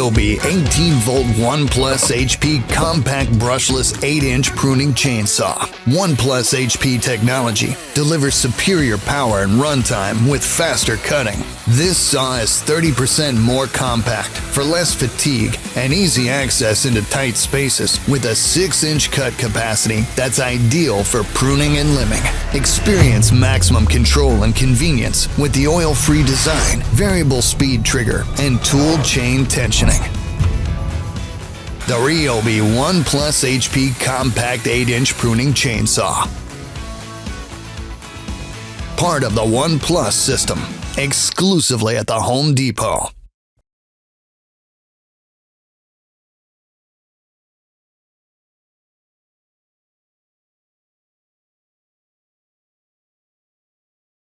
RYOBI 18-volt ONE HP Compact Brushless 8-inch Pruning Chainsaw. ONE HP technology delivers superior power and runtime with faster cutting. This saw is 30% more compact for less fatigue and easy access into tight spaces with a 6-inch cut capacity that's ideal for pruning and limbing. Experience maximum control and convenience with the oil-free design, variable speed trigger, and tool chain tensioning. The RYOBI ONE HP Compact 8-inch Pruning Chainsaw. Part of the ONE system, exclusively at the Home Depot.